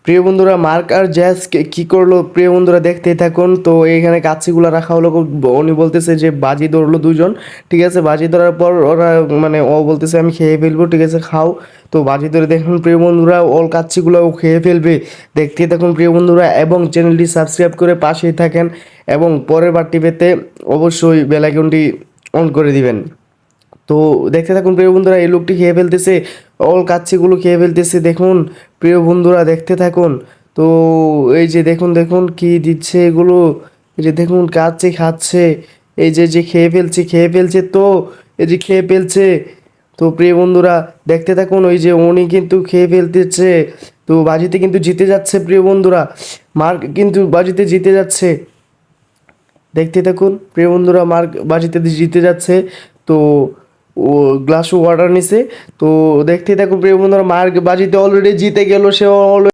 প্রিয় বন্ধুরা মার্ক আর জ্যাজ কি করলো প্রিয় বন্ধুরা দেখতেই থাকুন। তো এইখানে কাচ্চিগুলো রাখা হলো, উনি বলতেছে যে বাজি ধরলো দুজন, ঠিক আছে। বাজি ধরার পর ওরা মানে ও বলতেছে আমি খেয়ে ফেলবো, ঠিক আছে খাও। তো বাজি ধরে দেখুন প্রিয় বন্ধুরা ওল কাচ্চিগুলো ও খেয়ে ফেলবে, দেখতেই থাকুন প্রিয় বন্ধুরা, এবং চ্যানেলটি সাবস্ক্রাইব করে পাশেই থাকেন এবং পরের বারটি পেতে অবশ্যই বেল আইকনটি অন করে দিবেন। তো দেখতে থাকুন প্রিয় বন্ধুরা, এই লোকটি খেয়ে ফেলতেছে, অল কাচ্চিগুলো খেয়ে ফেলতেছে, দেখুন প্রিয় বন্ধুরা দেখতে থাকুন। তো এই যে দেখুন দেখুন কি দিচ্ছে এগুলো, এই যে দেখুন কাচ্চি খাচ্ছে, এই যে যে খেয়ে ফেলছে, তো এই যে খেয়ে ফেলছে। তো প্রিয় বন্ধুরা দেখতে থাকুন, ওই যে উনি কিন্তু খেয়ে ফেলতেছে। তো বাজিতে কিন্তু জিতে যাচ্ছে প্রিয় বন্ধুরা, মার্ক কিন্তু বাজিতে জিতে যাচ্ছে, দেখতে থাকুন প্রিয় বন্ধুরা, মার্ক বাজিতে জিতে যাচ্ছে। তো ও গ্লাস ওয়াটার নিছে। তো দেখতে থাকুন প্রিয় বন্ধুরা, মার্ক বাজিতে অলরেডি জিতে গেল, সে